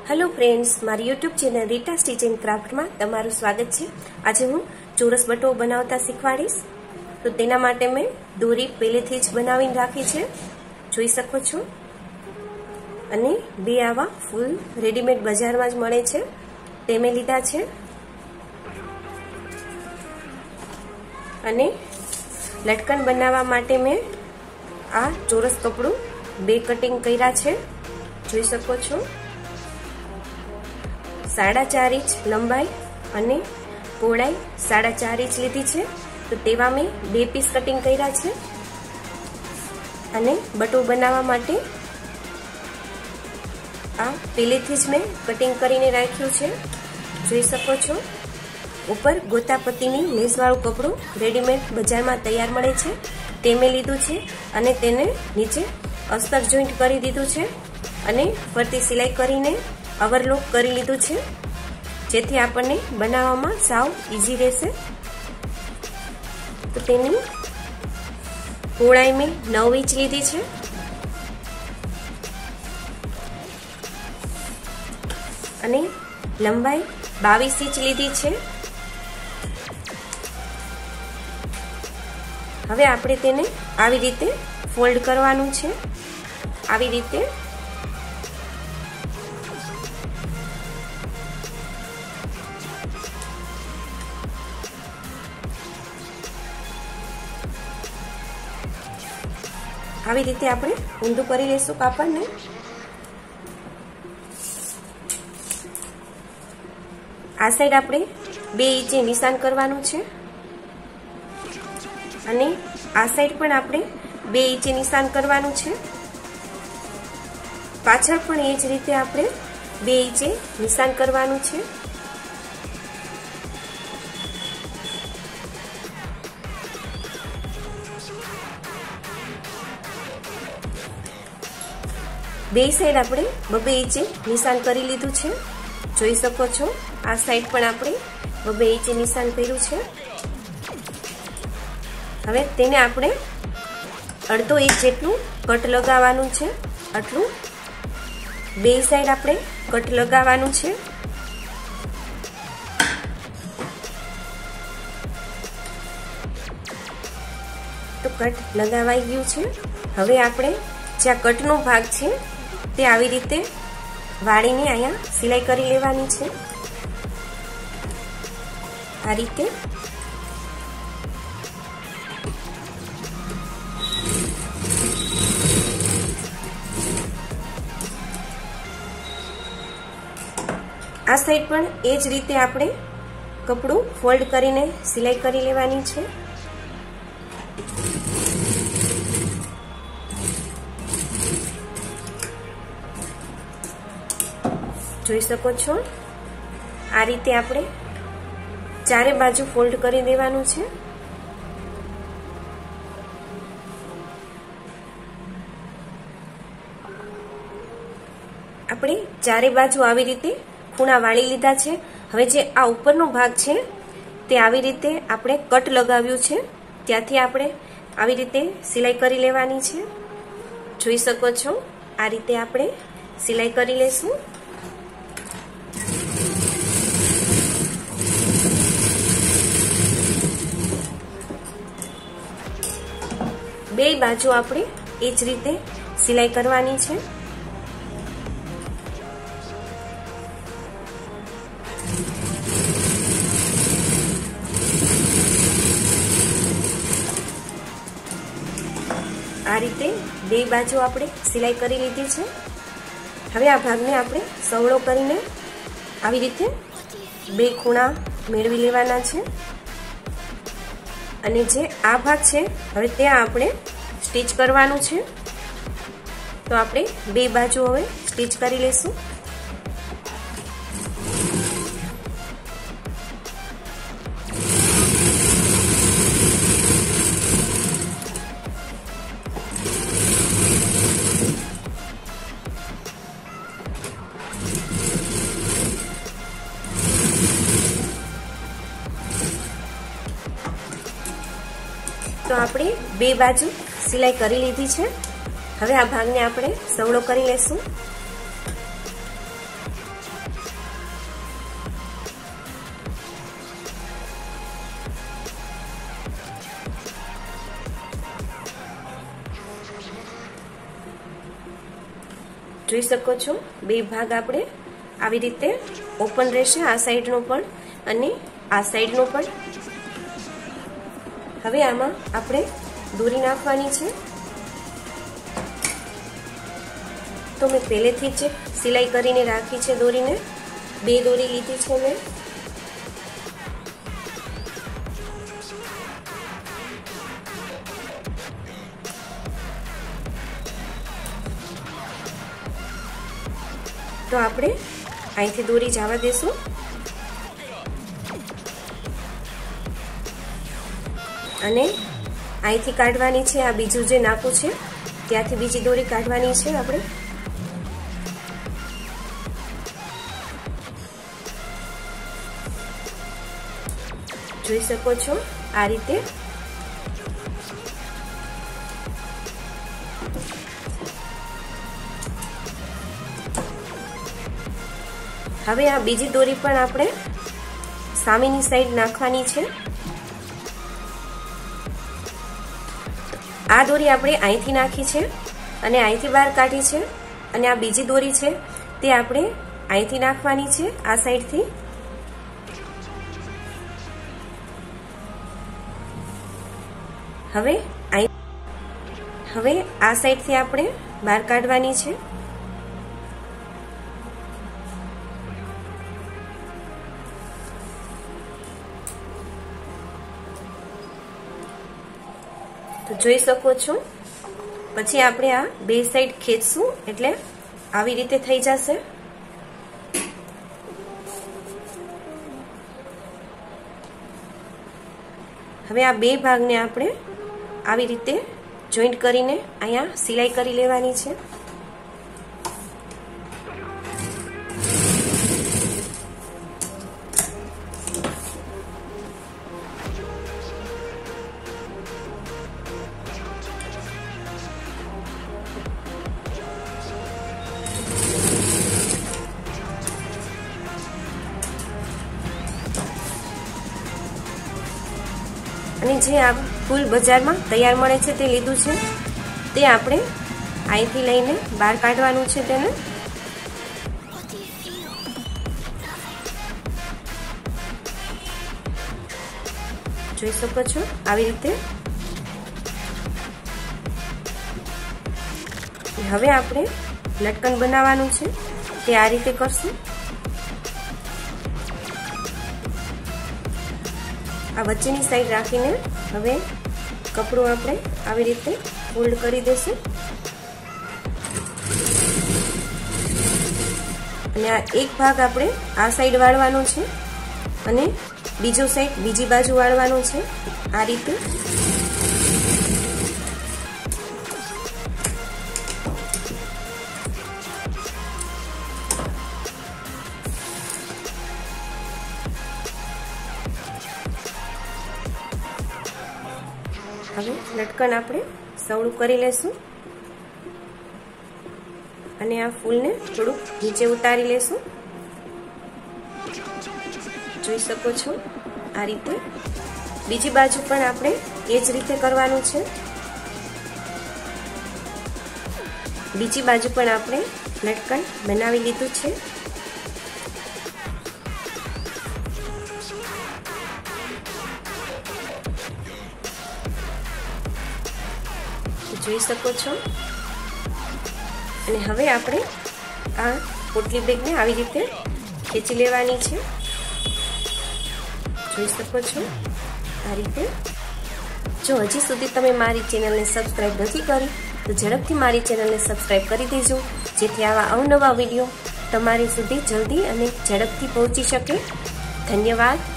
Hello friends, मारी YouTube channel Rita stitch and craft में तमारू स्वागत है। आज हूँ चोरस बटो बनावता शीखवाड़ीश। तो तेना माटे मैं दोरी पहलेथी ज बनावीने राखी छे, जोई शको छो। अने बे आवा फूल रेडीमेड बजार में ज मळे छे, ते मैं लीधा छे। अने लटकन बनावा माटे मैं आ चोरस कपड़ू बे कटिंग कर्या छे, जोई शको छो। 4.5 इंच लंबाई अने पहोळाई 4.5 इंच लीधी छे। तो तेवा में 2 पीस कटिंग कर्या छे। अने बटो बनावा माटे आ पहेलेथी ज मैं कटिंग करीने राख्युं छे, जोई शको छो। ऊपर गोतापत्तीनी लेसवाळुं कपड़ुं रेडीमेड बजार में तैयार मळे छे, ते मैं लीधुं छे। अने तेने नीचे अस्तर जोइंट करी दीधुं छे अने फरती सिलाई करीने ओवरलॉक करी लीधुं छे, जेथी आपणे बनाववामां साव इजी रहेशे। तो तेनी पहोळाई में 9 इंच लीधी छे अने लंबाई 22 इंच लीधी छे। हवे आपणे तेने आवी रीते फोल्ड करवानुं छे। आवी रीते આવી રીતે આપણે ઊંધું કરી લેશું કાપડને। આ સાઈડ આપણે 2 ઇંચે નિશાન કરવાનું છે અને આ સાઈડ પણ આપણે 2 ઇંચે નિશાન કરવાનું છે। પાછળ પણ એ જ રીતે આપણે 2 ઇંચે નિશાન કરવાનું છે। बे साइड आपणे 2 इंचे निशान करी लीधुं छे, जोई शको छो। आ साइड पण आपणे 2 इंचे निशान कर्युं छे। हवे तेने आपणे 1/2 इंच जेटलुं कट लगाववानुं छे। आटलुं बे साइड आपणे कट लगाववानुं छे। तो कट लगावाई गयुं छे। हवे आपणे ज्यां कटनो भाग छे ते आवी रीते वाळीने अहींया सिलाई करी लेवानी छे। आ रीते आ साइड पण ए ज रीते आपणे कपड़ुं फोल्ड करीने सिलाई करी लेवानी छे। જોઈ શકો છો। આ રીતે આપણે ચારે બાજુ ફોલ્ડ કરી દેવાનું છે। આપણે ચારે બાજુ આવી રીતે ખૂણા વાળી લીધા છે। હવે જે આ ઉપરનો ભાગ છે તે આવી રીતે આપણે કટ લગાવ્યું છે, ત્યાંથી આપણે આવી રીતે સિલાઈ કરી લેવાની છે। જોઈ શકો છો, આ રીતે આપણે સિલાઈ કરી લેશું। બે બાજુ આપણે એ જ રીતે સિલાઈ કરવાની છે। આ રીતે બે બાજુ આપણે સિલાઈ કરી લીધી છે। હવે આ ભાગને આપણે સવળો કરીને આવી રીતે બે ખૂણા મેળવી લેવાના છે અને જે આ ભાગ છે હવે ત્યાં આપણે સ્ટિચ કરવાનું છે। તો આપણે બે બાજુ હવે સ્ટિચ કરી લેશું। तो આપણે બે બાજુ સિલાઈ કરી લીધી છે। હવે આ ભાગને આપણે સવળો કરી લેશું। જોઈ શકો છો બે ભાગ આપણે આવી રીતે ઓપન રહેશે, આ સાઈડનો પણ અને આ સાઈડનો પણ. હવે આમાં આપણે દોરી નાખવાની છે. તો મેં પહેલેથી જ સિલાઈ કરીને રાખી છે દોરીને, 2 દોરી લીધી છે મેં. તો આપણે અહીંથી દોરી જવા દેશું અને અહીંથી કાઢવાની છે. આ બીજું જે નાકું છે ત્યાંથી બીજી દોરી કાઢવાની છે આપણે. જોઈ શકો છો આ રીતે. હવે આ બીજી દોરી પણ આપણે સામેની સાઈડ નાખવાની છે. આ દોરી આપણે અહીંથી નાખી છે અને અહીંથી બહાર કાઢી છે, અને આ બીજી દોરી છે તે આપણે અહીંથી નાખવાની છે આ સાઈડથી. હવે આ સાઈડથી આપણે બહાર કાઢવાની છે. તો જોઈ શકો છો. પછી આપણે આ બે સાઈડ ખેંચશું એટલે આવી રીતે થઈ જશે. હવે આ બે ભાગને આપણે આવી રીતે જોઈન્ટ કરીને અહીંયા સિલાઈ કરી લેવાની છે. અને જે આ ફૂલ બજારમાં તૈયાર મળે છે તે લીધું છે, તે આપણે અહીંથી લઈને બહાર કાઢવાનું છે તેને. જોઈ શકો છો આવી રીતે. હવે આપણે લટકન બનાવવાનું છે તે આ રીતે કરશું. આ વચ્ચેની સાઈડ રાખીને હવે કપડું આપણે આવી રીતે ફોલ્ડ કરી દઈશું અને આ એક ભાગ આપણે આ સાઈડ વાળવાનો છે અને બીજો સાઈડ બીજી બાજુ વાળવાનો છે આ રીતે. હવે લટકન આપણે સવળું કરી લેશું અને આ ફૂલને થોડુંક નીચે ઉતારી લેશું. જોઈ શકો છો આ રીતે. બીજી બાજુ પણ આપણે એ જ રીતે કરવાનું છે. બીજી બાજુ પણ આપણે લટકન બનાવી લીધું છે. જોઈ શકો છો. અને હવે આપણે આ પોટલી બેગને આવી રીતે ખેંચી લેવાની છે. જોઈ શકો છો આ રીતે. જો હજી સુધી તમે મારી ચેનલને સબસ્ક્રાઈબ નથી કરી તો ઝડપથી મારી ચેનલને સબસ્ક્રાઈબ કરી દેજો, જેથી આવા અવનવા વિડીયો તમારી સુધી જલ્દી અને ઝડપથી પહોંચી શકે. ધન્યવાદ.